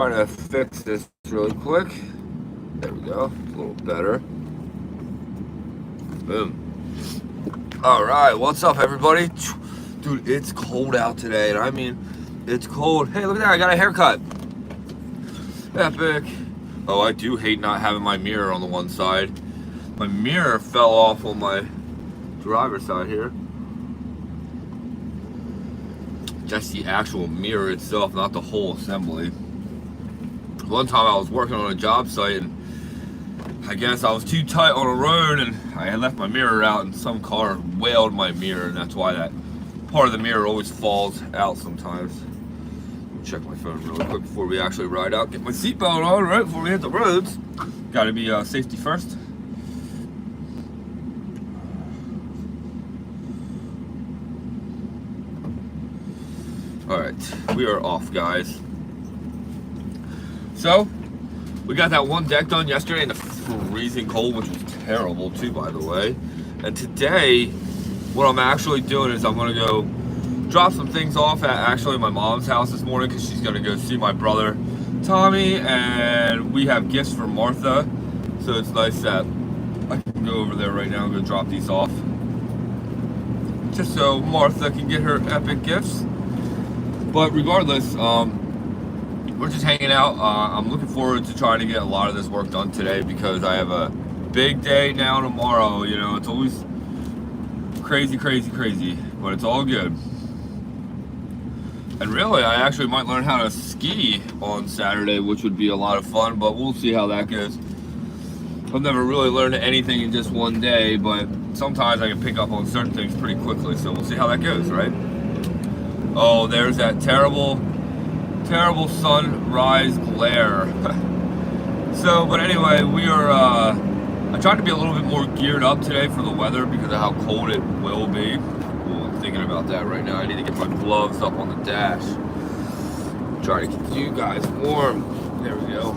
Trying to fix this really quick. There we go. A little better. Boom. All right. What's up, everybody? Dude, it's cold out today, and I mean, it's cold. Hey, look at that. I got a haircut. Epic. Oh, I do hate not having my mirror on the one side. My mirror fell off on my driver's side here. Just the actual mirror itself, not the whole assembly. One time I was working on a job site and I guess I was too tight on a road and I had left my mirror out and some car whaled my mirror, and that's why that part of the mirror always falls out sometimes. Check my phone really quick before we actually ride out. Get my seatbelt on right before we hit the roads. Gotta be safety first. Alright, we are off, guys. So, we got that one deck done yesterday in the freezing cold, which was terrible too, by the way. And today, what I'm actually doing is I'm going to go drop some things off at actually my mom's house this morning because she's going to go see my brother Tommy, and we have gifts for Martha. So it's nice that I can go over there right now and go drop these off. Just so Martha can get her epic gifts. But regardless, we're just hanging out. I'm looking forward to trying to get a lot of this work done today because I have a big day now tomorrow. You know, it's always crazy, but it's all good. And really, I actually might learn how to ski on Saturday, which would be a lot of fun, but we'll see how that goes. I've never really learned anything in just one day, but sometimes I can pick up on certain things pretty quickly, so we'll see how that goes, right? Oh, there's that terrible sunrise glare. So, but anyway, we are, I tried to be a little bit more geared up today for the weather because of how cold it will be. Ooh, I'm thinking about that right now. I need to get my gloves up on the dash. Try to keep you guys warm. There we go.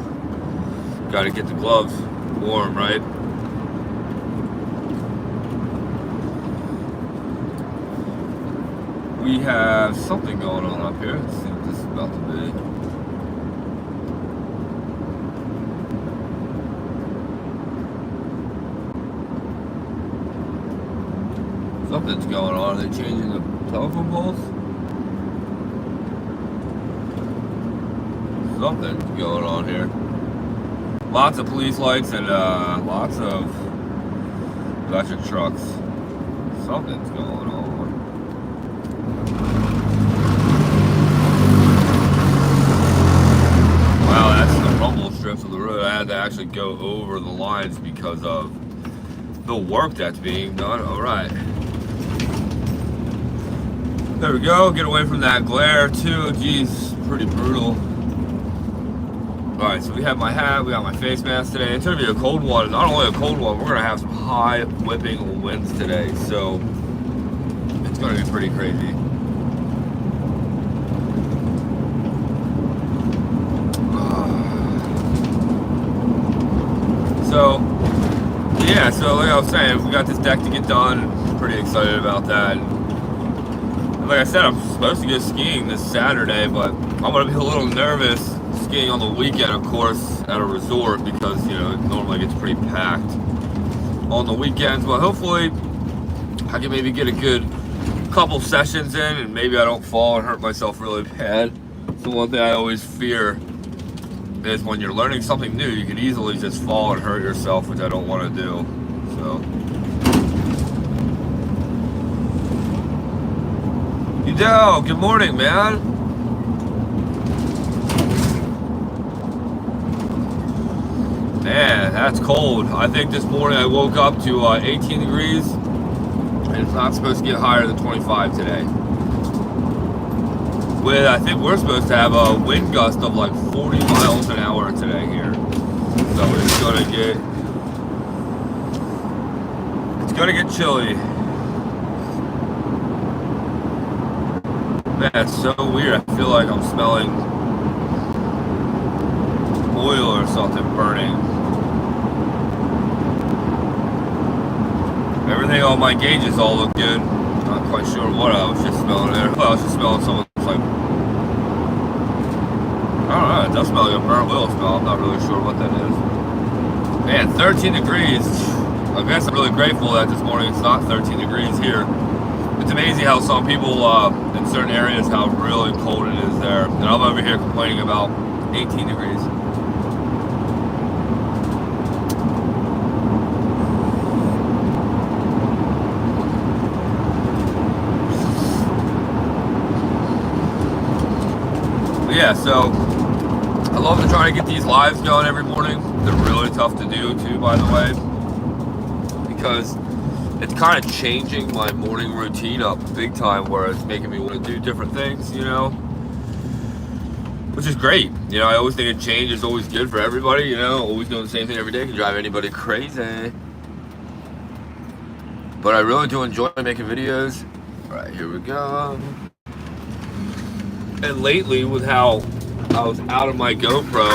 Got to get the gloves warm, right? We have something going on up here. Let's see what this is about to be. Something's going on. Are they changing the telephone poles? Something's going on here. Lots of police lights and lots of electric trucks. Something's going on. Wow, that's the rumble strips of the road. I had to actually go over the lines because of the work that's being done. All right. There we go. Get away from that glare too. Geez, pretty brutal. All right, so we have my hat. We got my face mask today. It's gonna be a cold one. Not only a cold one, we're gonna have some high whipping winds today. So it's gonna be pretty crazy. So, yeah, so like I was saying, we got this deck to get done. I'm pretty excited about that. And like I said, I'm supposed to go skiing this Saturday, but I'm going to be a little nervous skiing on the weekend, of course, at a resort because, you know, it normally gets pretty packed on the weekends. But hopefully, I can maybe get a good couple sessions in and maybe I don't fall and hurt myself really bad. So one thing I always fear is when you're learning something new, you can easily just fall and hurt yourself, which I don't want to do. So, Udell, good morning, man. Man, that's cold. I think this morning I woke up to 18 degrees, and it's not supposed to get higher than 25 today. With, I think we're supposed to have a wind gust of like 40 miles an hour today here. So it's gonna get chilly. Man, it's so weird. I feel like I'm smelling oil or something burning. Everything on my gauges all look good. Not quite sure what I was just smelling there. Well, I was just smelling some like don't know, it does smell like a burnt oil smell. I'm not really sure what that is. Man, 13 degrees. I guess I'm really grateful that this morning it's not 13 degrees here. It's amazing how some people in certain areas, how really cold it is there. And I'm over here complaining about 18 degrees. But yeah, so I love to try to get these lives going every morning. They're really tough to do too, by the way, because it's kind of changing my morning routine up big time, where it's making me want to do different things, you know, which is great. You know, I always think a change is always good for everybody, you know, always doing the same thing every day can drive anybody crazy. But I really do enjoy making videos. All right, here we go. And lately, with how I was out of my GoPro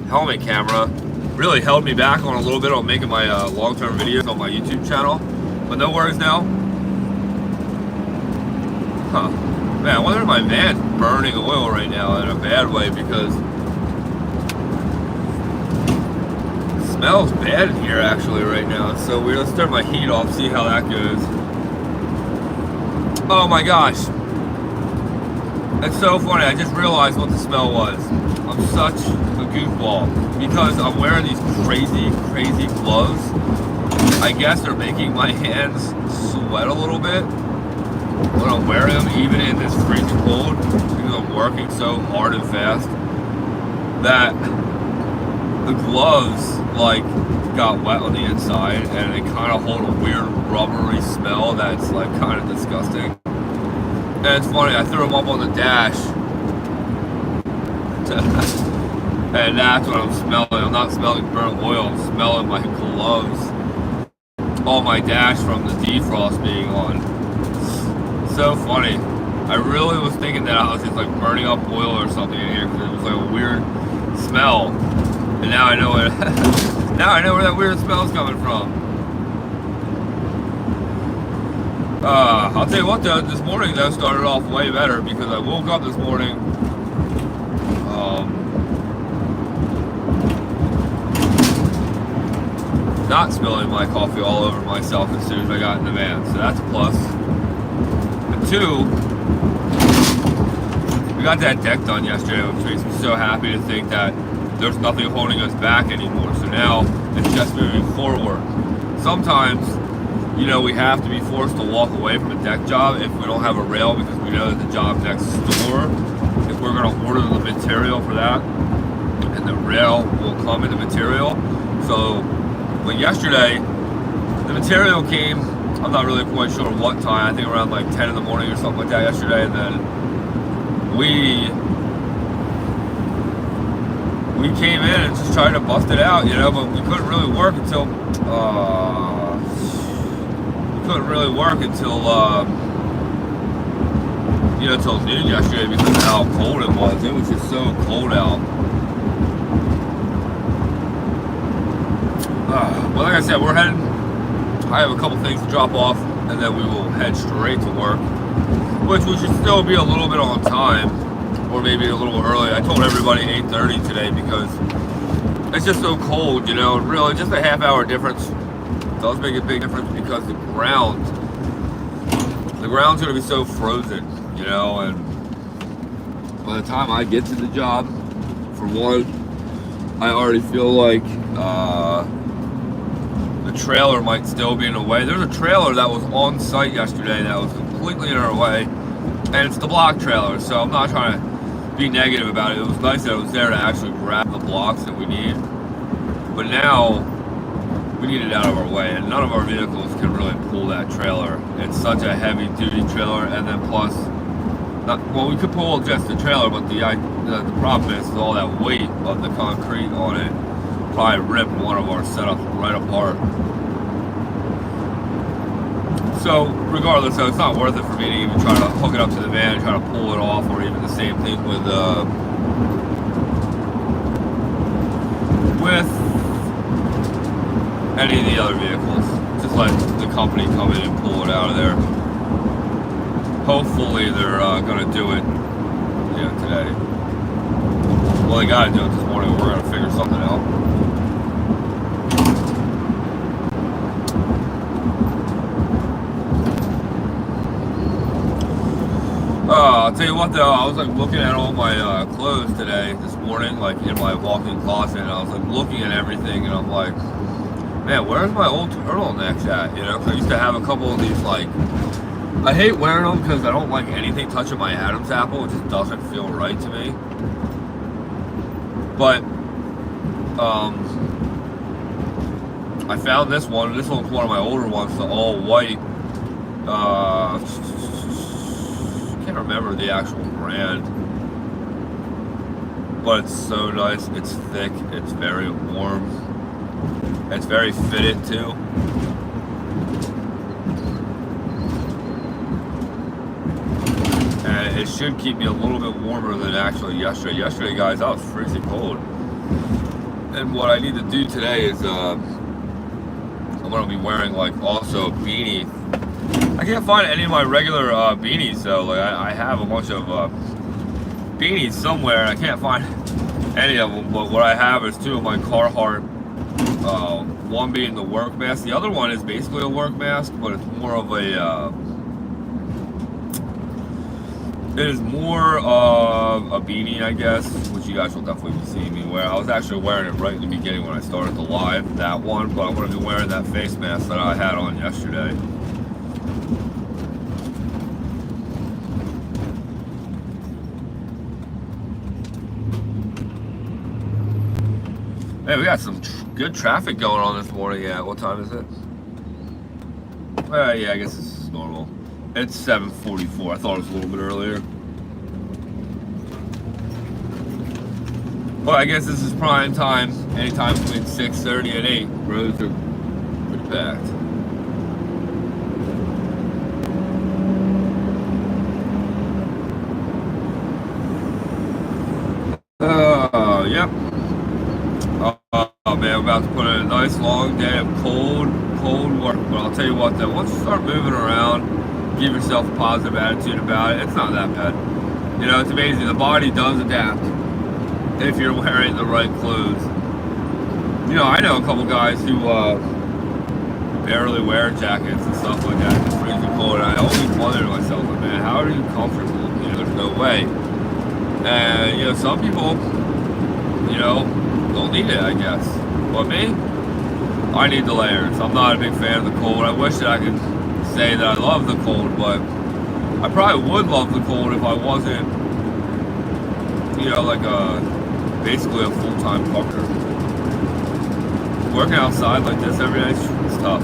helmet camera, really held me back on a little bit on making my long-term videos on my YouTube channel. But no worries now. Huh. Man, I wonder if my van's burning oil right now in a bad way, because it smells bad in here actually right now. It's so weird. Let's turn my heat off, see how that goes. Oh my gosh. It's so funny. I just realized what the smell was. I'm such a goofball because I'm wearing these crazy gloves. I guess they're making my hands sweat a little bit when I'm wearing them, even in this freezing cold, because I'm working so hard and fast that the gloves like got wet on the inside, and they kind of hold a weird rubbery smell that's like kind of disgusting. And it's funny, I threw them up on the dash and that's what I'm smelling. I'm not smelling burnt oil, I'm smelling my gloves on my dash from the defrost being on. So funny. I really was thinking that I was just like burning up oil or something in here, because it was like a weird smell. And now I know it. Now I know where that weird smell is coming from. I'll tell you what though, this morning though started off way better, because I woke up this morning not spilling my coffee all over myself as soon as I got in the van, so that's a plus. And two, we got that deck done yesterday, which makes me so happy to think that there's nothing holding us back anymore. So now it's just moving forward. Sometimes, you know, we have to be forced to walk away from a deck job if we don't have a rail, because we know that the job next door, if we're going to order the material for that, and the rail will come in the material. So, but yesterday, the material came, I'm not really quite sure what time, I think around like 10 in the morning or something like that yesterday, and then we came in and just tried to bust it out, you know, but we couldn't really work until, you know, till noon yesterday, because of how cold it was. It was just so cold out. Well, like I said, we're heading. I have a couple things to drop off, and then we will head straight to work, which we should still be a little bit on time, or maybe a little early. I told everybody 8:30 today, because it's just so cold, you know, and really just a half-hour difference does make a big difference, because the ground's going to be so frozen, you know, and by the time I get to the job, for one, I already feel like the trailer might still be in the way. There's a trailer that was on site yesterday that was completely in our way, and it's the block trailer, so I'm not trying to be negative about it. It was nice that it was there to actually grab the blocks that we need, but now we need it out of our way, and none of our vehicles can really pull that trailer. It's such a heavy duty trailer, and then plus, well, we could pull just the trailer, but the problem is all that weight of the concrete on it probably ripped one of our setups right apart. So regardless, though, it's not worth it for me to even try to hook it up to the van and try to pull it off, or even the same thing with any of the other vehicles. Just let the company come in and pull it out of there. Hopefully they're gonna do it, you know, today. Well, they gotta do it this morning. We're gonna figure something out. I'll tell you what though, I was like looking at all my clothes today, this morning, like in my walk-in closet, and I was like looking at everything, and I'm like, man, where's my old turtlenecks at? You know, 'cause I used to have a couple of these, like, I hate wearing them because I don't like anything touching my Adam's apple. It just doesn't feel right to me. But I found this one. This one's one of my older ones, the all white. Can't remember the actual brand, but it's so nice. It's thick. It's very warm. It's very fitted too. And it should keep me a little bit warmer than actually yesterday. Yesterday, guys, I was freezing cold. And what I need to do today is I'm gonna be wearing like also a beanie. I can't find any of my regular beanies though. Like I have a bunch of beanies somewhere, and I can't find any of them. But what I have is two of my Carhartt. One being the work mask. The other one is basically a work mask, but it's more of a. It is more of a beanie, I guess, which you guys will definitely be seeing me wear. I was actually wearing it right in the beginning when I started the live, that one, but I'm going to be wearing that face mask that I had on yesterday. Hey, we got some good traffic going on this morning. Yeah, what time is it? Yeah, I guess this is normal. It's 7:44. I thought it was a little bit earlier. Well, I guess this is prime time. Anytime between 6:30 and 8. Roads are pretty packed. Yep. Oh man, I'm about to put in a nice long day of cold work. But I'll tell you what though, once you start moving around, give yourself a positive attitude about it. It's not that bad. You know, it's amazing. The body does adapt if you're wearing the right clothes. You know, I know a couple guys who barely wear jackets and stuff like that. It's freezing cold. And I always wonder to myself, like, man, how are you comfortable? You know, there's no way. And, you know, some people, you know, don't need it, I guess. But me, I need the layers. I'm not a big fan of the cold. I wish that I could say that I love the cold, but I probably would love the cold if I wasn't, you know, like basically a full-time trucker. Working outside like this every day is tough.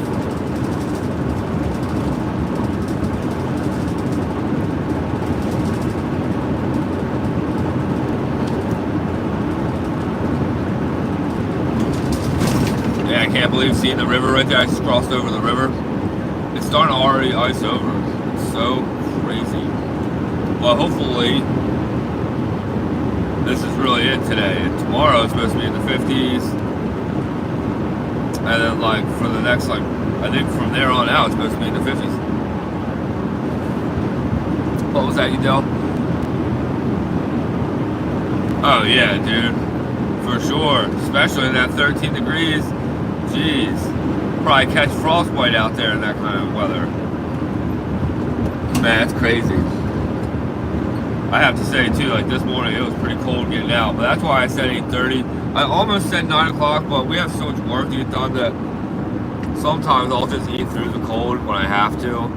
Yeah, I can't believe seeing the river right there. I just crossed over the river. It's starting to already ice over. It's so crazy. Well, hopefully this is really it today. And tomorrow it's supposed to be in the 50s. And then like for the next, like, I think from there on out it's supposed to be in the 50s. What was that, you know? Oh yeah, dude. For sure. Especially in that 13 degrees. Jeez. Probably catch frostbite out there in that kind of weather. Man, it's crazy. I have to say too, like this morning it was pretty cold getting out, but that's why I said 8:30. I almost said 9 o'clock, but we have so much work to get done that sometimes I'll just eat through the cold when I have to.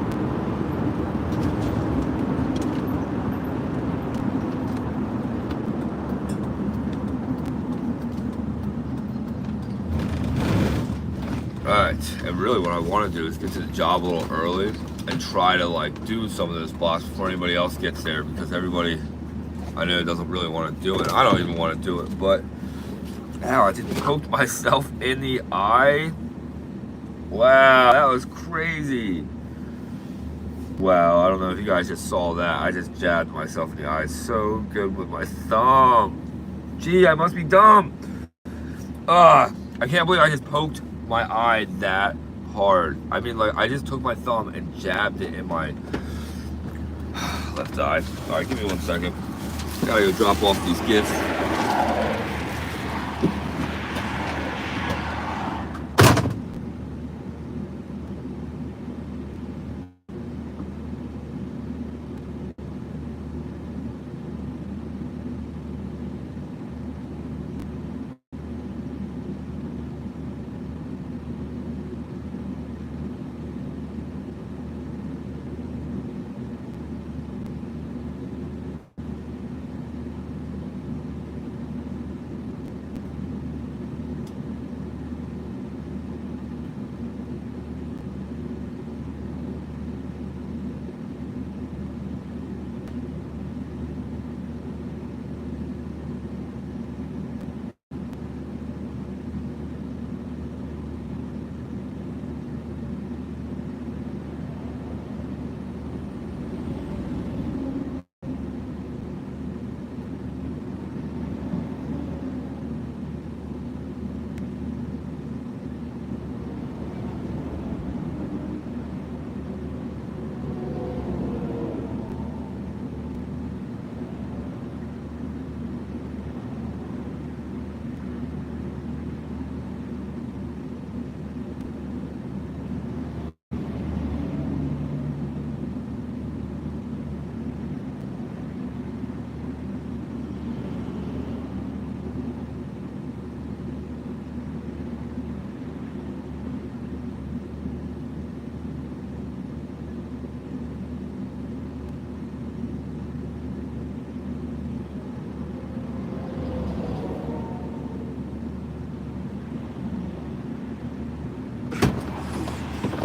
Alright, and really what I want to do is get to the job a little early and try to like do some of those blocks before anybody else gets there, because everybody I know doesn't really want to do it. I don't even want to do it, but ow, I just poked myself in the eye. Wow, that was crazy. Wow, I don't know if you guys just saw that. I just jabbed myself in the eye so good with my thumb. Gee, I must be dumb. I can't believe I just poked my eye that hard. I mean, like, I just took my thumb and jabbed it in my left eye. All right, give me 1 second. Gotta go drop off these gifts.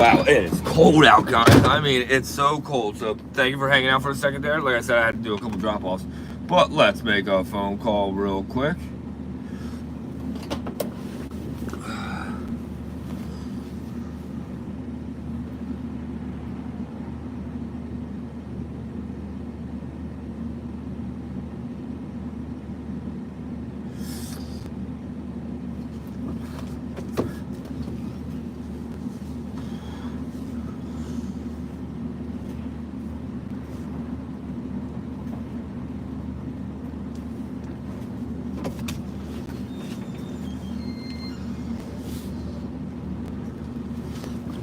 Wow, it is cold out, guys. I mean, it's so cold. So thank you for hanging out for a second there. Like I said, I had to do a couple drop-offs. But let's make a phone call real quick.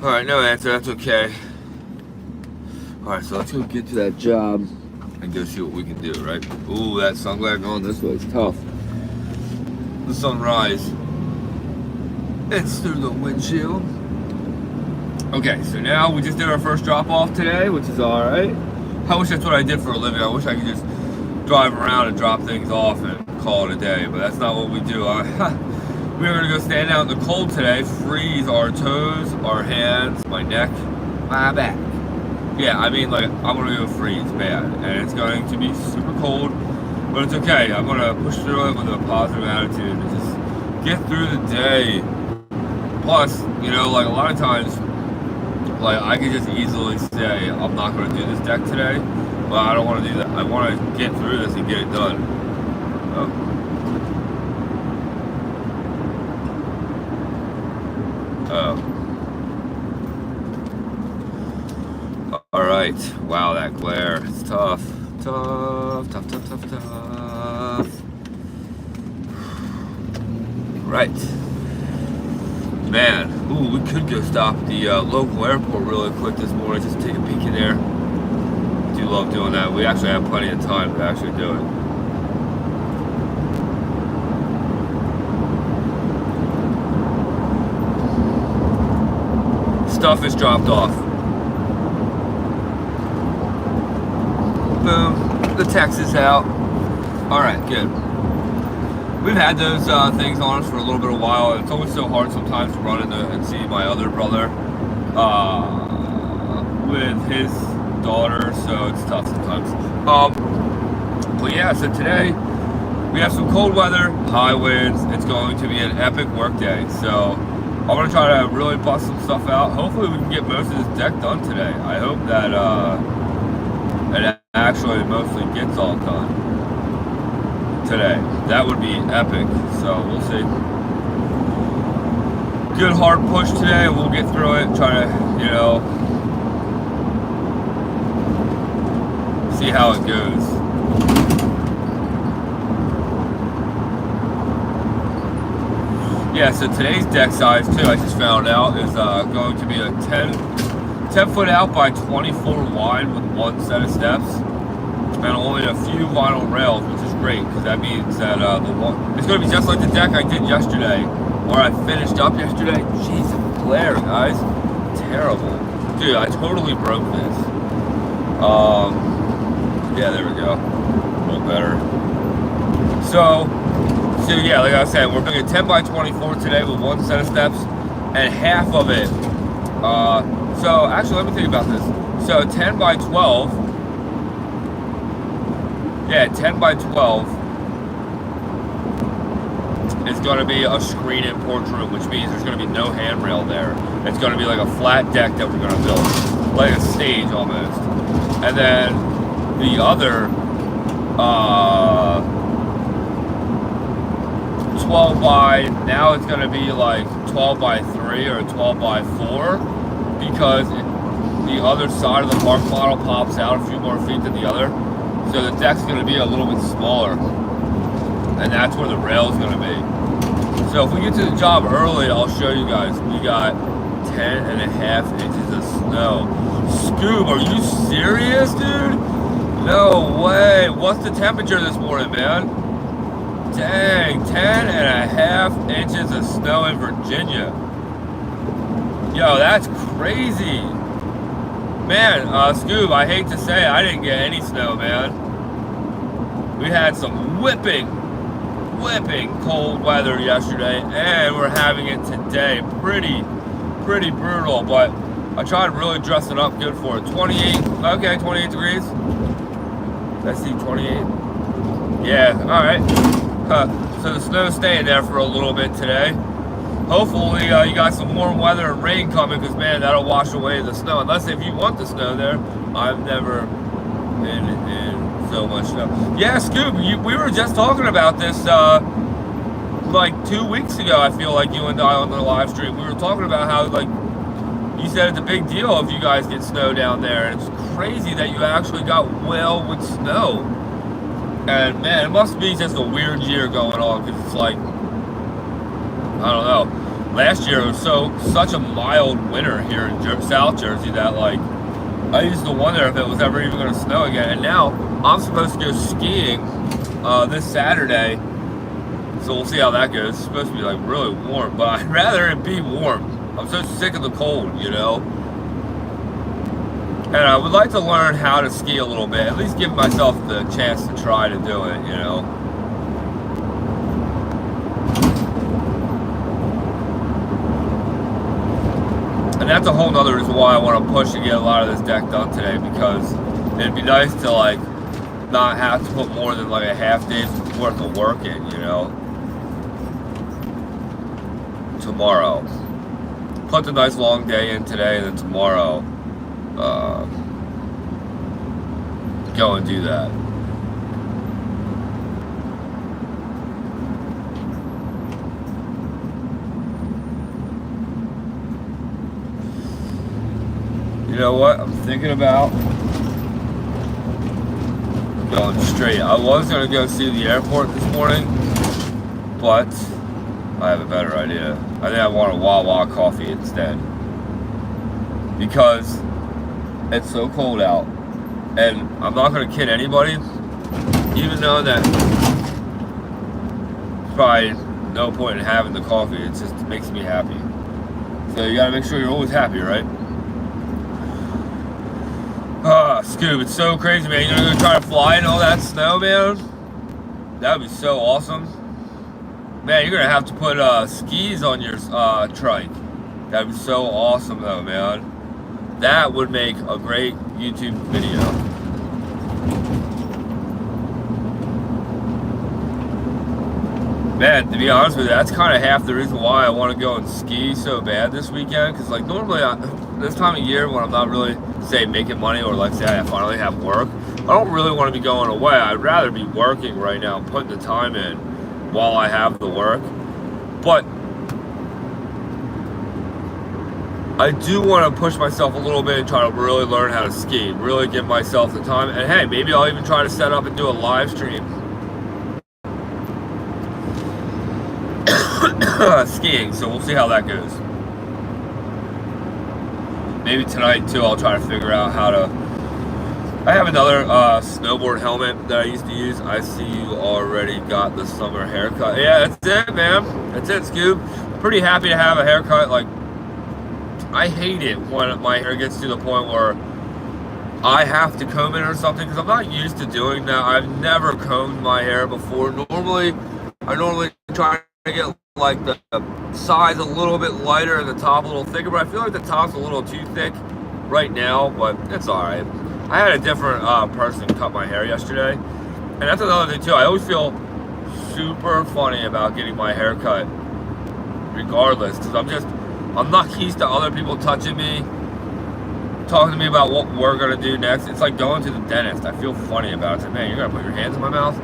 Alright, no answer, that's okay. Alright, so let's go get to that job and go see what we can do, right? Ooh, that sun glare going this way is tough. The sunrise. It's through the windshield. Okay, so now we just did our first drop off today, which is alright. I wish that's what I did for a living. I wish I could just drive around and drop things off and call it a day, but that's not what we do. We're gonna go stand out in the cold today, freeze our toes, our hands, my neck, my back. Yeah, I mean, like, I'm gonna go freeze bad, and it's going to be super cold, but it's okay. I'm gonna push through it with a positive attitude and just get through the day. Plus, you know, like a lot of times, like I could just easily say, I'm not gonna do this deck today, but I don't wanna do that. I wanna get through this and get it done. Oh. All right. Wow, that glare. It's tough. Tough. Right. Man. Ooh, we could go stop at the local airport really quick this morning. Just take a peek in there. I do love doing that. We actually have plenty of time to actually do it. Stuff is dropped off. Boom, the text is out. All right, good. We've had those things on us for a little bit of while, and it's always so hard sometimes to run into and see my other brother with his daughter, so it's tough sometimes. But yeah, so today we have some cold weather, high winds. It's going to be an epic work day, so I'm going to try to really bust some stuff out. Hopefully we can get most of this deck done today. I hope that it actually mostly gets all done today. That would be epic. So we'll see. Good hard push today. We'll get through it. Try to, you know, see how it goes. Yeah, so today's deck size too, I just found out, is going to be a 10 foot out by 24 wide with one set of steps, and only a few vinyl rails, which is great because that means that it's going to be just like the deck I did yesterday, or I finished up yesterday. Jeez, glare, guys, terrible, dude. I totally broke this. Yeah, there we go, a little better. So yeah, like I said, we're doing a 10 by 24 today with one set of steps, and half of it. So actually, let me think about this. So 10 by 12. Yeah, 10 by 12 is going to be a screen in porch room, which means there's going to be no handrail there. It's going to be like a flat deck that we're going to build, like a stage almost. And then the other 12 by, now it's going to be like 12 by 3 or 12 by 4, because the other side of the park model pops out a few more feet than the other. So the deck's going to be a little bit smaller, and that's where the rail's going to be. So if we get to the job early, I'll show you guys. We got 10.5 inches of snow. Scoob, are you serious, dude? No way. What's the temperature this morning, man? Dang, 10.5 inches of snow in Virginia. Yo, that's crazy. Man, Scoob, I hate to say I didn't get any snow, man. We had some whipping cold weather yesterday, and we're having it today. Pretty brutal, but I tried really dressing up good for it. 28, okay, 28 degrees. Let's see, 28. Yeah, all right. So the snow's staying there for a little bit today. Hopefully you got some warm weather and rain coming, because man, that'll wash away the snow. Unless if you want the snow there. I've never been in so much snow. Yeah, Scoop, we were just talking about this like 2 weeks ago. I feel like you and I on the live stream, we were talking about how, like, you said it's a big deal if you guys get snow down there. And it's crazy that you actually got well with snow. And man, it must be just a weird year going on, because it's like, I don't know. Last year it was such a mild winter here in South Jersey that, like, I used to wonder if it was ever even going to snow again. And now I'm supposed to go skiing this Saturday, so we'll see how that goes. It's supposed to be like really warm, but I'd rather it be warm. I'm so sick of the cold, you know. And I would like to learn how to ski a little bit, at least give myself the chance to try to do it, you know. And that's a whole nother reason why I want to push to get a lot of this deck done today, because it'd be nice to, like, not have to put more than like a half day's worth of work in, you know. Tomorrow. Put the nice long day in today, and then tomorrow go and do that. You know what? I'm thinking about going straight. I was going to go see the airport this morning, but I have a better idea. I think I want a Wawa coffee instead, because it's so cold out. And I'm not going to kid anybody, even though that there's probably no point in having the coffee. It just makes me happy. So you got to make sure you're always happy, right? Scoob, it's so crazy, man. You're gonna try to fly in all that snow, man? That would be so awesome. Man, you're gonna have to put skis on your trike. That would be so awesome, though, man. That would make a great YouTube video. Man, to be honest with you, that's kind of half the reason why I want to go and ski so bad this weekend. Because, like, normally this time of year when I'm not really, say, making money, or like say I finally have work, I don't really want to be going away. I'd rather be working right now, putting the time in while I have the work. But I do want to push myself a little bit and try to really learn how to ski, really give myself the time. And hey, maybe I'll even try to set up and do a live stream skiing, so we'll see how that goes. Maybe tonight too I'll try to figure out how to. I have another snowboard helmet that I used to use. I see you already got the summer haircut. Yeah, that's it, man. That's it, Scoob. Pretty happy to have a haircut. Like, I hate it when my hair gets to the point where I have to comb it or something, because I'm not used to doing that. I've never combed my hair before. I normally try to get like the sides a little bit lighter and the top a little thicker, but I feel like the top's a little too thick right now, but it's alright. I had a different person cut my hair yesterday, and that's another thing too. I always feel super funny about getting my hair cut regardless, because I'm not used to other people touching me, talking to me about what we're gonna do next. It's like going to the dentist. I feel funny about it. It's like, man, you're gonna put your hands in my mouth?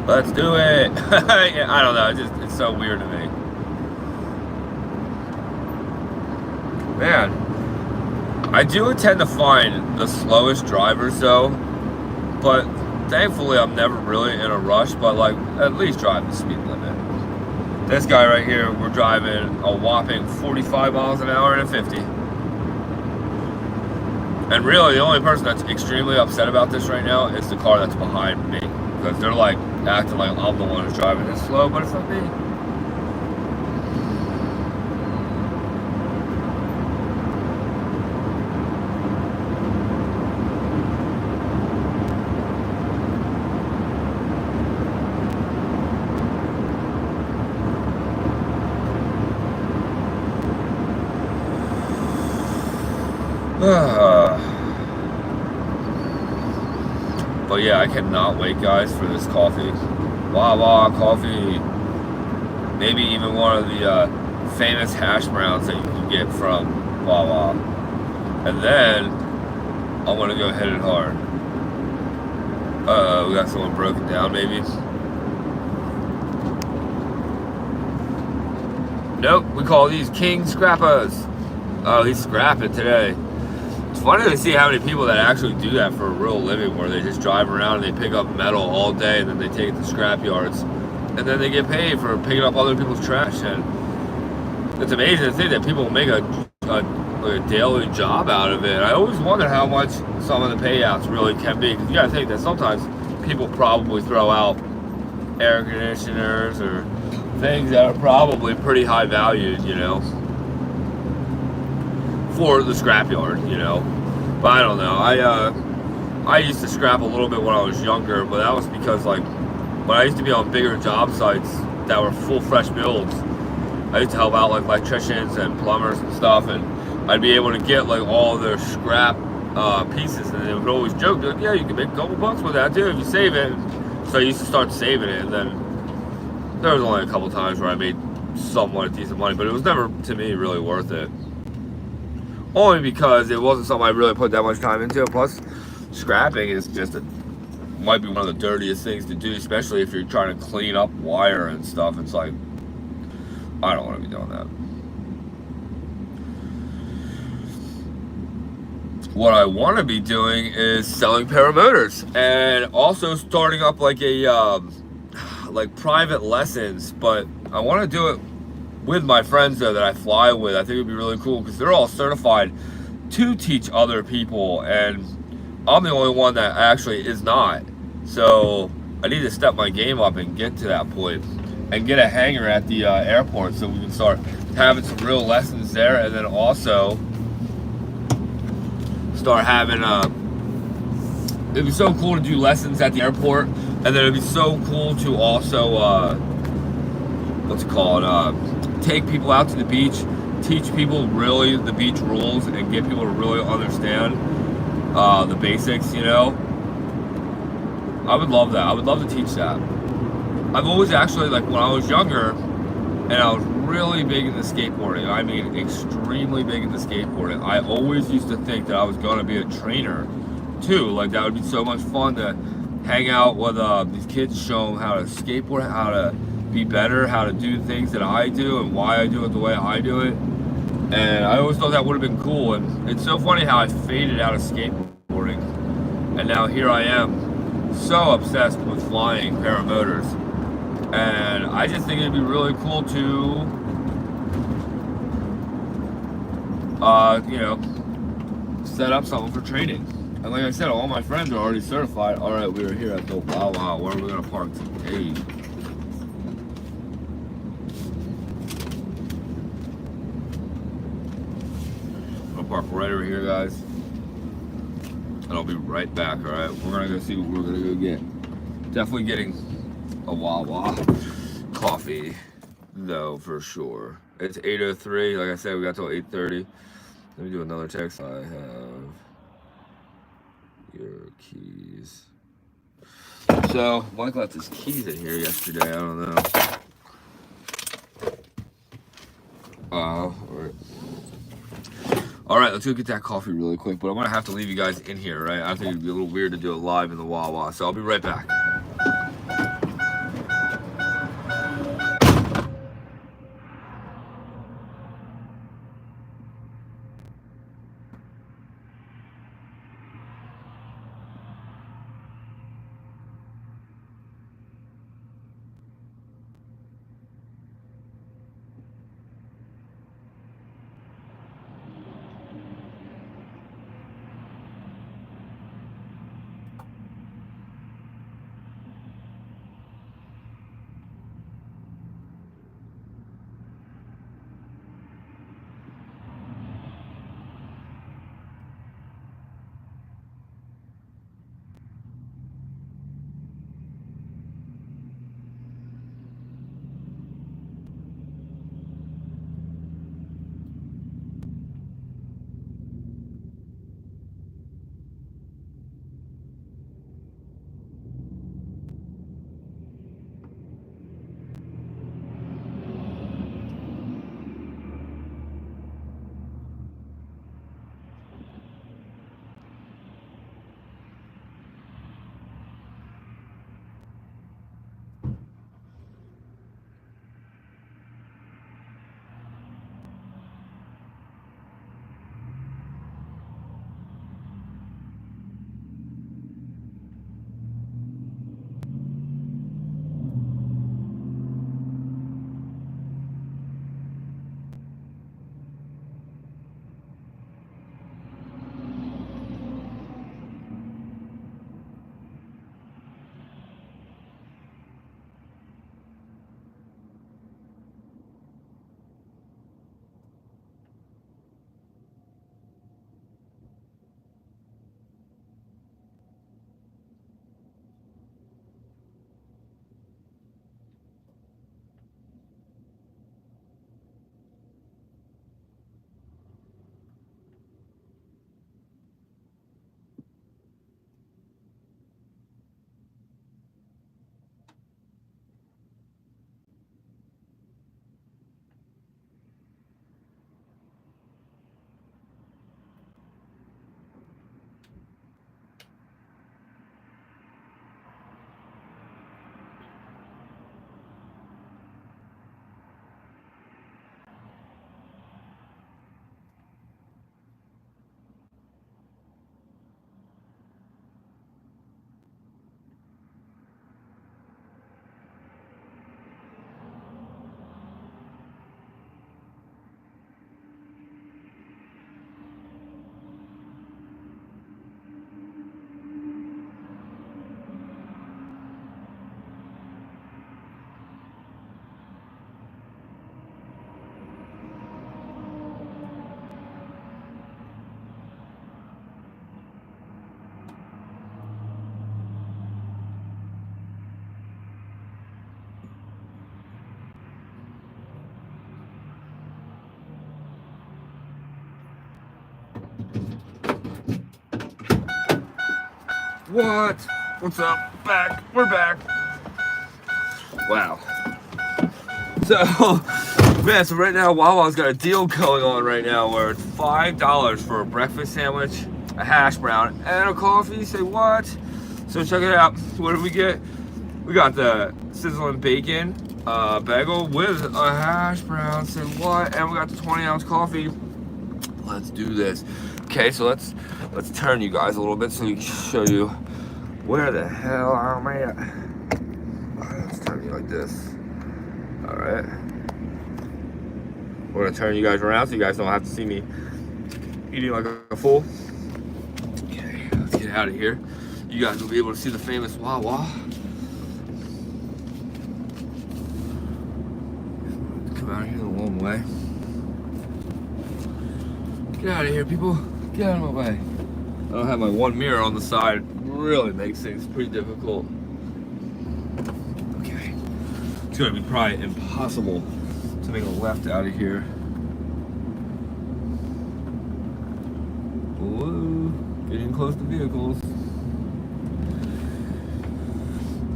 Let's do it. I don't know, it's so weird to me. Man, I do tend to find the slowest drivers though, but thankfully I'm never really in a rush, but like at least drive the speed limit. This guy right here, we're driving a whopping 45 miles an hour and a 50. And really the only person that's extremely upset about this right now is the car that's behind me, because they're like acting like I'm the one who's driving this slow, but it's not me. But yeah, I cannot wait, guys, for this coffee. Wawa coffee. Maybe even one of the famous hash browns that you can get from Wawa. And then I want to go hit it hard. We got someone broken down, maybe. Nope, we call these king scrappers. Oh, he's scrapping today. It's funny to see how many people that actually do that for a real living, where they just drive around and they pick up metal all day and then they take it to scrap yards. And then they get paid for picking up other people's trash. And it's amazing to think that people make a daily job out of it. I always wonder how much some of the payouts really can be. Because you gotta think that sometimes people probably throw out air conditioners or things that are probably pretty high valued, you know, for the scrapyard, you know. But I don't know. I used to scrap a little bit when I was younger, but that was because, like, when I used to be on bigger job sites that were full fresh builds, I used to help out like electricians and plumbers and stuff, and I'd be able to get like all their scrap pieces, and they would always joke, like, yeah, you can make a couple bucks with that too if you save it. So I used to start saving it, and then there was only a couple times where I made somewhat decent money, but it was never, to me, really worth it. Only because it wasn't something I really put that much time into. Plus, scrapping is just might be one of the dirtiest things to do, especially if you're trying to clean up wire and stuff. It's like, I don't want to be doing that. What I want to be doing is selling paramotors and also starting up like a like private lessons, but I want to do it with my friends though that I fly with. I think it would be really cool because they're all certified to teach other people, and I'm the only one that actually is not. So I need to step my game up and get to that point and get a hangar at the airport so we can start having some real lessons there, and then also start having it'd be so cool to do lessons at the airport, and then it'd be so cool to also what's it called, take people out to the beach, teach people really the beach rules, and get people to really understand the basics, you know. I would love that. I would love to teach that. I've always actually, like when I was younger and I was really big into skateboarding, I mean extremely big into skateboarding, I always used to think that I was going to be a trainer too. Like that would be so much fun to hang out with these kids, show them how to skateboard, how to be better, how to do things that I do and why I do it the way I do it. And I always thought that would have been cool. And it's so funny how I faded out of skateboarding, and now here I am so obsessed with flying paramotors. And I just think it'd be really cool to you know, set up something for training. And like I said, all my friends are already certified. All right, we are here at the Wawa. Where are we gonna park today? I'm gonna park right over here, guys, and I'll be right back. All right, we're gonna go see what we're gonna go get. Definitely getting a Wawa coffee, though, for sure. It's 8:03. Like I said, we got till 8:30. Let me do another text. I have your keys. So Mike left his keys in here yesterday. I don't know. All right, let's go get that coffee really quick. But I'm gonna have to leave you guys in here, right? I think it'd be a little weird to do it live in the Wawa. So I'll be right back. What? What's up? Back. We're back. Wow. So, man, so right now Wawa's got a deal going on right now where it's $5 for a breakfast sandwich, a hash brown, and a coffee. Say what? So check it out. What did we get? We got the sizzling bacon bagel with a hash brown. Say what? And we got the 20-ounce coffee. Let's do this. Okay, so let's turn you guys a little bit so we can show you where the hell am I at. Let's turn you like this. All right. We're gonna turn you guys around so you guys don't have to see me eating like a fool. Okay, let's get out of here. You guys will be able to see the famous Wawa. Come out of here the long way. Get out of here, people. Get out of my way. I don't have my one mirror on the side. Really makes things pretty difficult. Okay. It's gonna be probably impossible to make a left out of here. Whoa. Getting close to vehicles.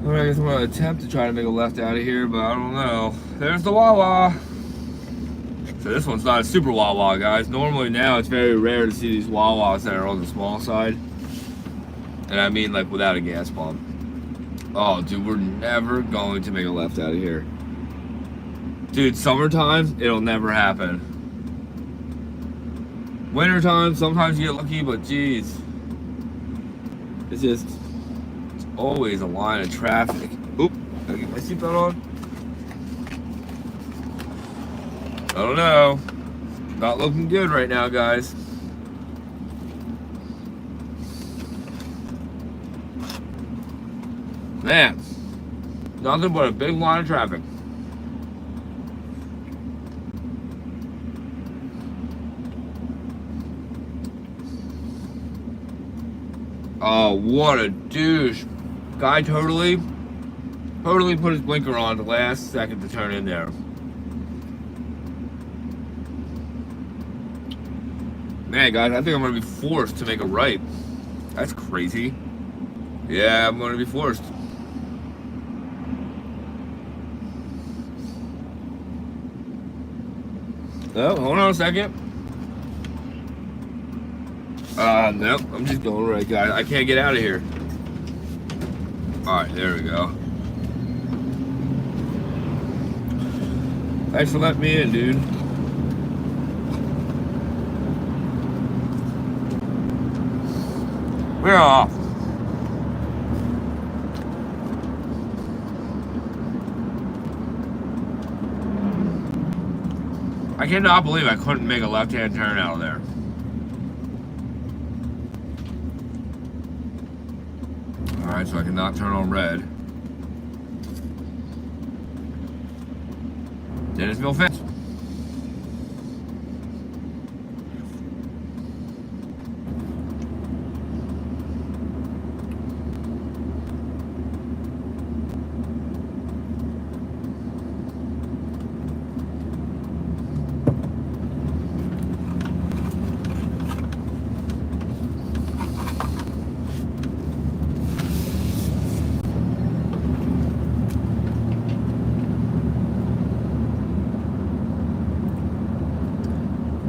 Alright, I guess I'm gonna attempt to try to make a left out of here, but I don't know. There's the Wawa. So this one's not a super Wawa, guys. Normally now it's very rare to see these Wawas that are on the small side. And I mean like without a gas pump. Oh, dude, we're never going to make a left out of here. Dude, summertime, it'll never happen. Wintertime, sometimes you get lucky, but geez. It's just, it's always a line of traffic. Oop, gotta get my seatbelt on. I don't know. Not looking good right now, guys. Man, nothing but a big line of traffic. Oh, what a douche. Guy totally put his blinker on the last second to turn in there. Man, guys, I think I'm gonna be forced to make a right. That's crazy. Yeah, I'm gonna be forced. Oh, hold on a second. Nope, I'm just going right, guys. I can't get out of here. Alright, there we go. Thanks for letting me in, dude. We're off. I cannot believe I couldn't make a left-hand turn out of there. Alright, so I cannot turn on red. Dennisville fence.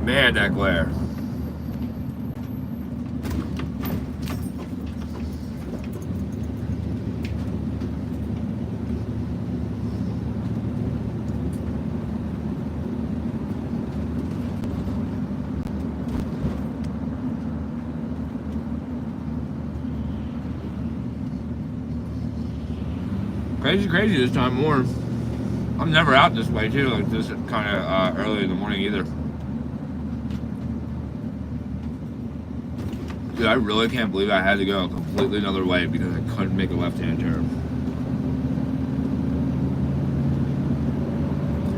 Man, that glare. Crazy this time more. I'm never out this way too, like this kind of early in the morning either. Dude, I really can't believe I had to go completely another way because I couldn't make a left-hand turn.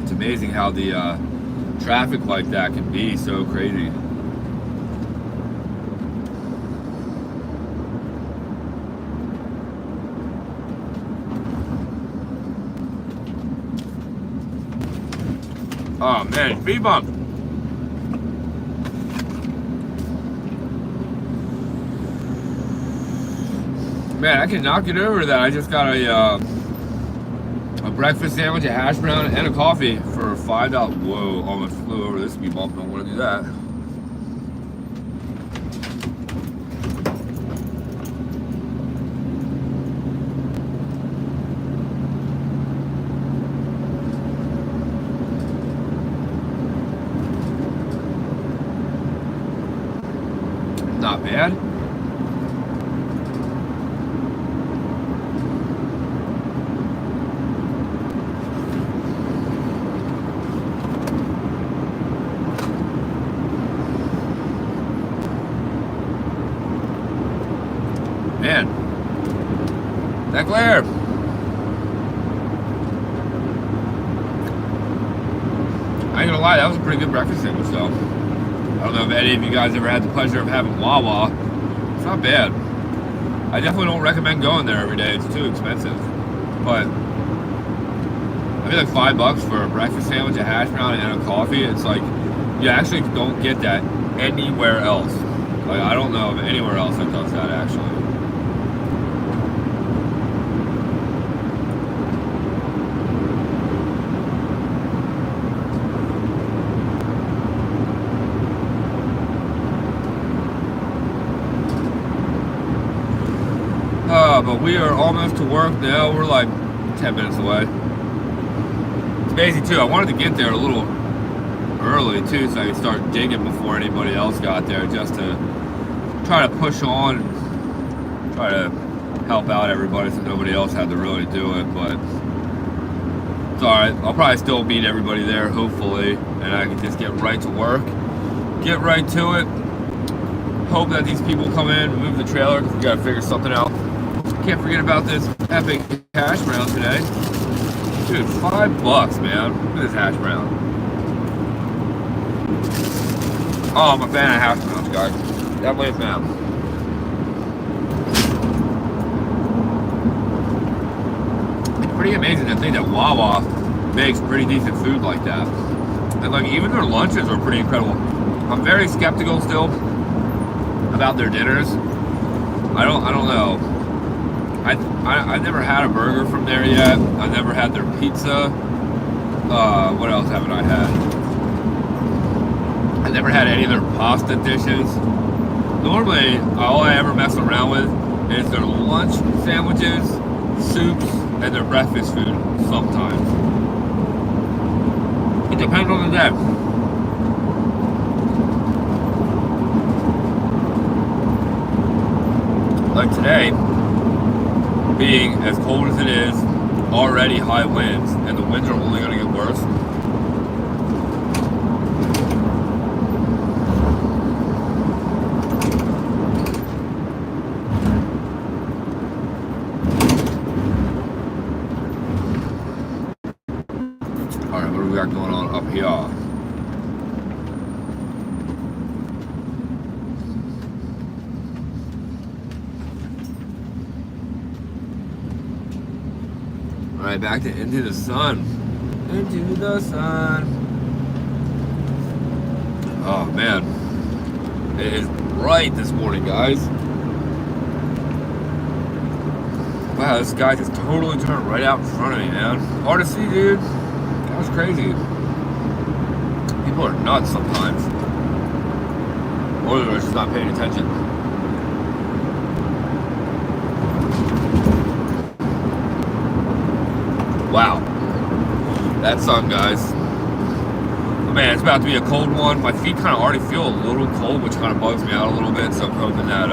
It's amazing how the traffic like that can be so crazy. Oh man, speed bump. Man, I cannot get over that. I just got a breakfast sandwich, a hash brown, and a coffee for $5. Whoa, almost flew over this speed bump. Don't want to do that. Not bad. Man, that glare. I ain't gonna lie, that was a pretty good breakfast sandwich though. I don't know if any of you guys ever had the pleasure of having Wawa. It's not bad. I definitely don't recommend going there every day. It's too expensive. But I feel like $5 for a breakfast sandwich, a hash brown, and a coffee. It's like you actually don't get that anywhere else. Like I don't know of anywhere else that does that actually. But we are almost to work now. We're like 10 minutes away. It's amazing too. I wanted to get there a little early too, so I could start digging before anybody else got there, just to try to push on and try to help out everybody so nobody else had to really do it. But it's alright. I'll probably still beat everybody there, hopefully, and I can just get right to work, get right to it. Hope that these people come in, move the trailer, because we gotta figure something out. Can't forget about this epic hash brown today. Dude, $5, man. Look at this hash brown. Oh, I'm a fan of hash browns, guys. Definitely a fan. It's pretty amazing to think that Wawa makes pretty decent food like that. And like even their lunches are pretty incredible. I'm very skeptical still about their dinners. I don't know. I've never had a burger from there yet. I've never had their pizza. What else haven't I had? I've never had any of their pasta dishes. Normally, all I ever mess around with is their lunch sandwiches, soups, and their breakfast food sometimes. It depends on the day. Like today, being as cold as it is, already high winds, and the winds are only going to get worse. Alright, what do we got going on up here? Alright, back to Into the Sun. Into the Sun. Oh man. It is bright this morning, guys. Wow, this guy just totally turned right out in front of me, man. Hard to see, dude. That was crazy. People are nuts sometimes. Or they're just not paying attention. Wow, that sun, guys. Oh, man, it's about to be a cold one. My feet kind of already feel a little cold, which kind of bugs me out a little bit. So I'm hoping that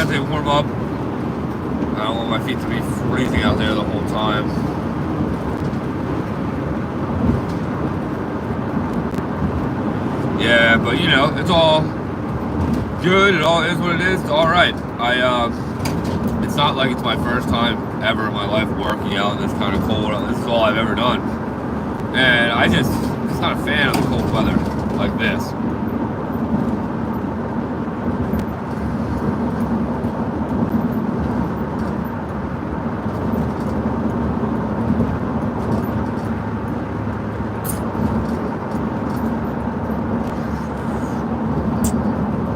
they warm up. I don't want my feet to be freezing out there the whole time. Yeah, but you know, it's all good. It all is what it is. It's all right. It's not like it's my first time ever in my life working out in this kind of cold. This is all I've ever done. And I'm just not a fan of the cold weather like this.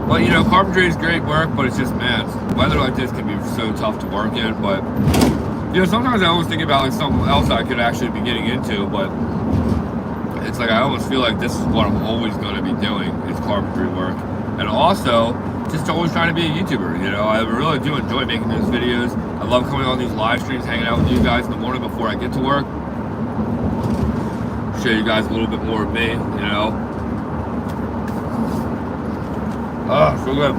But But you know, carpentry is great work, but it's just, man, weather like this can be so tough to work in. But you know, sometimes I always think about like something else I could actually be getting into, but it's like I almost feel like this is what I'm always going to be doing is carpentry work. And also, just always trying to be a YouTuber, you know. I really do enjoy making those videos. I love coming on these live streams, hanging out with you guys in the morning before I get to work. Show you guys a little bit more of me, you know. Oh, so good.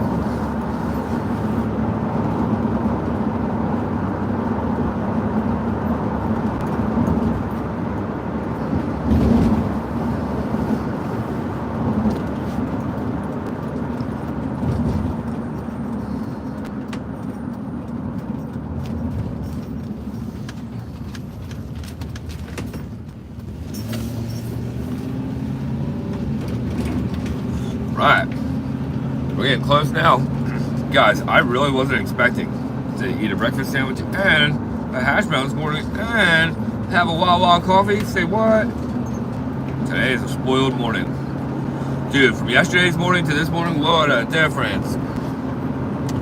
Right, we're getting close now. Guys, I really wasn't expecting to eat a breakfast sandwich and a hash brown this morning and have a Wawa coffee. Say what? Today is a spoiled morning. Dude, from yesterday's morning to this morning, what a difference.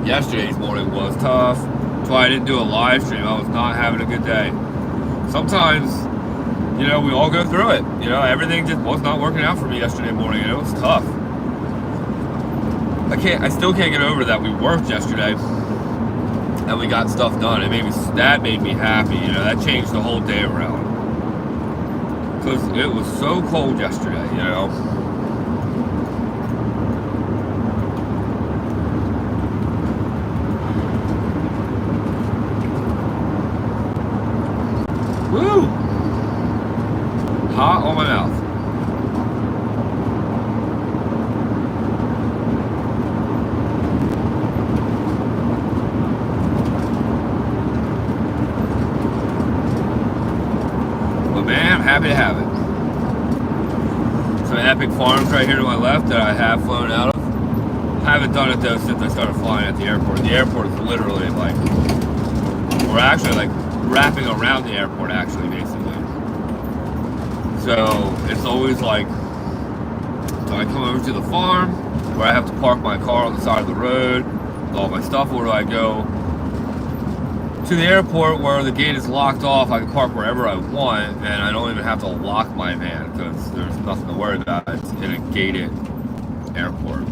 Yesterday's morning was tough. That's why I didn't do a live stream. I was not having a good day. Sometimes, you know, we all go through it. You know, everything just was not working out for me yesterday morning, and it was tough. I still can't get over that we worked yesterday and we got stuff done. That made me happy, you know. That changed the whole day around. Because it was so cold yesterday, you know. Woo! Hot on my mouth. Happy to have it. Some epic farms right here to my left that I have flown out of. I haven't done it though since I started flying at the airport. The airport is literally like, we're actually like wrapping around the airport actually, basically. So it's always like, so I come over to the farm where I have to park my car on the side of the road with all my stuff, or do I go to the airport where the gate is locked off? I can park wherever I want, and I don't even have to lock my van because there's nothing to worry about. It's in a gated airport.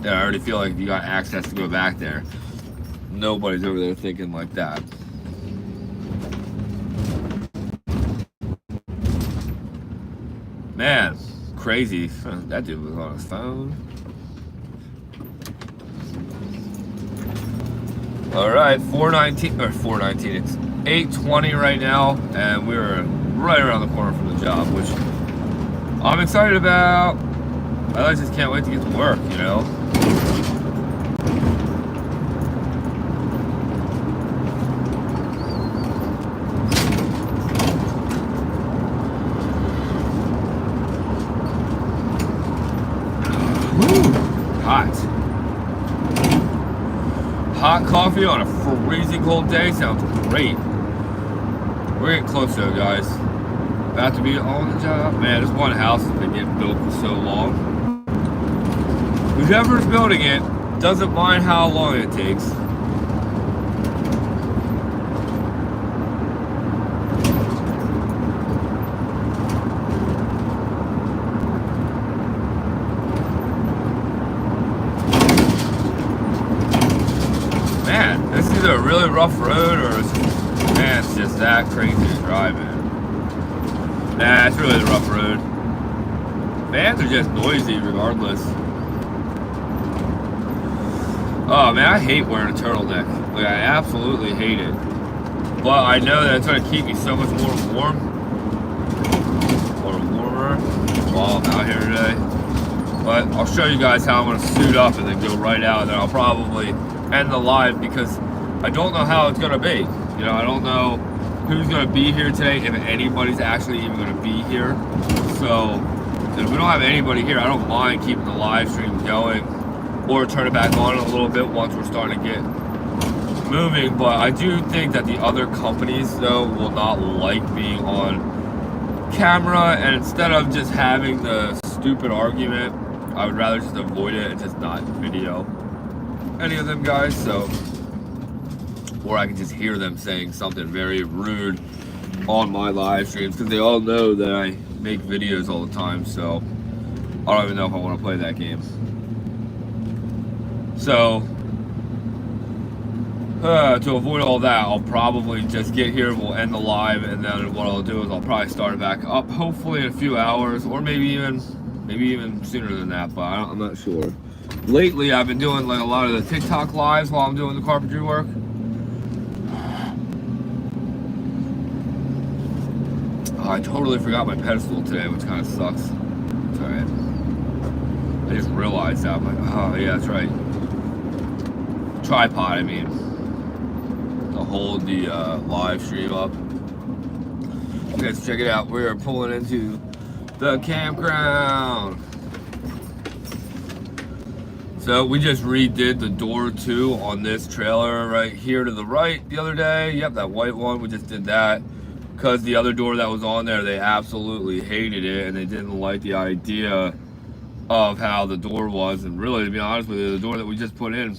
Yeah, I already feel like if you got access to go back there, nobody's over there thinking like that. Man, crazy. That dude was on his phone. All right, 419, it's 8:20 right now, and we're right around the corner from the job, which I'm excited about. I just can't wait to get to work, you know? Woo, hot. Hot coffee on a freezing cold day sounds great. We're getting close though, guys. About to be on the job. Man, this one house has been getting built for so long. Whoever's building it doesn't mind how long it takes. This is a really rough road, or man, it's just that crazy to drive in. Nah, it's really the rough road. Vans are just noisy regardless. Oh man, I hate wearing a turtleneck. Like, I absolutely hate it. But I know that it's going to keep me so much more warm. Or warmer while I'm out here today. But I'll show you guys how I'm going to suit up and then go right out. And then I'll probably end the live because I don't know how it's going to be. You know, I don't know who's going to be here today, if anybody's actually even going to be here. So if we don't have anybody here, I don't mind keeping the live stream going or turn it back on a little bit once we're starting to get moving. But I do think that the other companies, though, will not like being on camera, and instead of just having the stupid argument I would rather just avoid it and just not video any of them guys, so, or I can just hear them saying something very rude on my live streams, because they all know that I make videos all the time, so I don't even know if I want to play that game. So, to avoid all that, I'll probably just get here, we'll end the live, and then what I'll do is I'll probably start it back up, hopefully in a few hours, or maybe even sooner than that, but I'm not sure. Lately, I've been doing like a lot of the TikTok lives while I'm doing the carpentry work. Oh, I totally forgot my pedestal today, which kind of sucks. It's alright. I just realized that. I'm like, oh yeah, that's right. Tripod, I mean. To hold the live stream up. Okay, so check it out. We're pulling into the campground. So we just redid the door 2 on this trailer right here to the right the other day. Yep, that white one, we just did that. Because the other door that was on there, they absolutely hated it and they didn't like the idea of how the door was. And really, to be honest with you, the door that we just put in,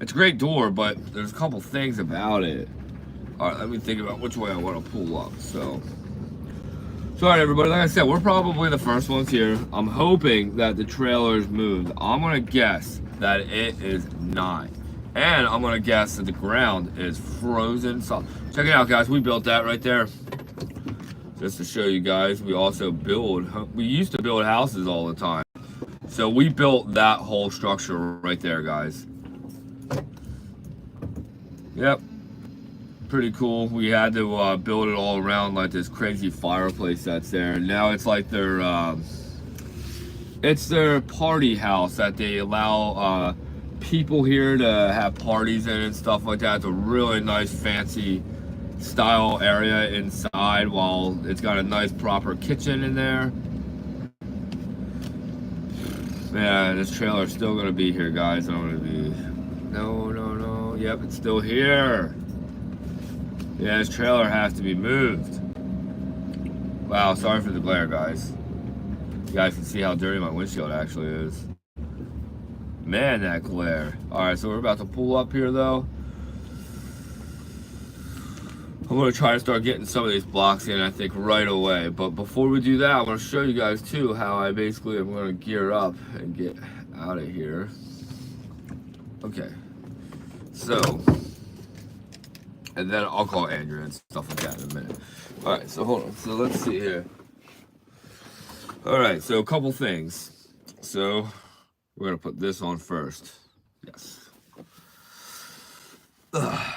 it's a great door, but there's a couple things about it. All right, let me think about which way I want to pull up. So all right, everybody, like I said, we're probably the first ones here. I'm hoping that the trailer's moved. I'm gonna guess that it is not. And I'm gonna guess that the ground is frozen solid. Check it out, guys, we built that right there. Just to show you guys, we also we used to build houses all the time. So we built that whole structure right there, guys. Yep. Pretty cool. We had to build it all around like this crazy fireplace that's there. And now it's like it's their party house that they allow people here to have parties in and stuff like that. It's a really nice fancy style area inside, while it's got a nice proper kitchen in there. Man, this trailer's still gonna be here, guys. I'm gonna be no. Yep, it's still here. Yeah, this trailer has to be moved. Wow, sorry for the glare, guys. You guys can see how dirty my windshield actually is. Man, that glare. Alright, so we're about to pull up here, though. I'm going to try to start getting some of these blocks in, I think, right away. But before we do that, I want to show you guys, too, how I basically am going to gear up and get out of here. Okay. So... and then I'll call Andrea and stuff like that in a minute. Alright, so hold on. So let's see here. Alright, so a couple things. So we're going to put this on first. Yes. Ugh.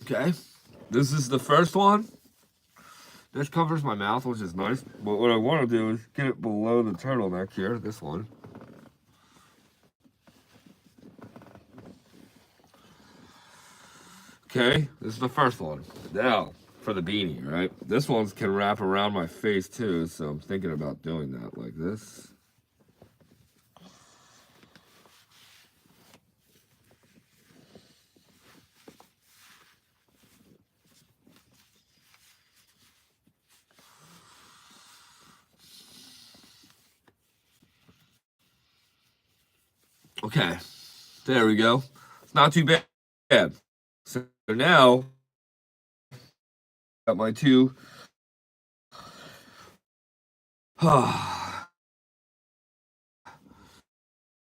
Okay. This is the first one. This covers my mouth, which is nice. But what I want to do is get it below the turtleneck here. This one. Okay, this is the first one. Now, for the beanie, right? This one can wrap around my face too, so I'm thinking about doing that like this. Okay, there we go. It's not too bad. So now, got my two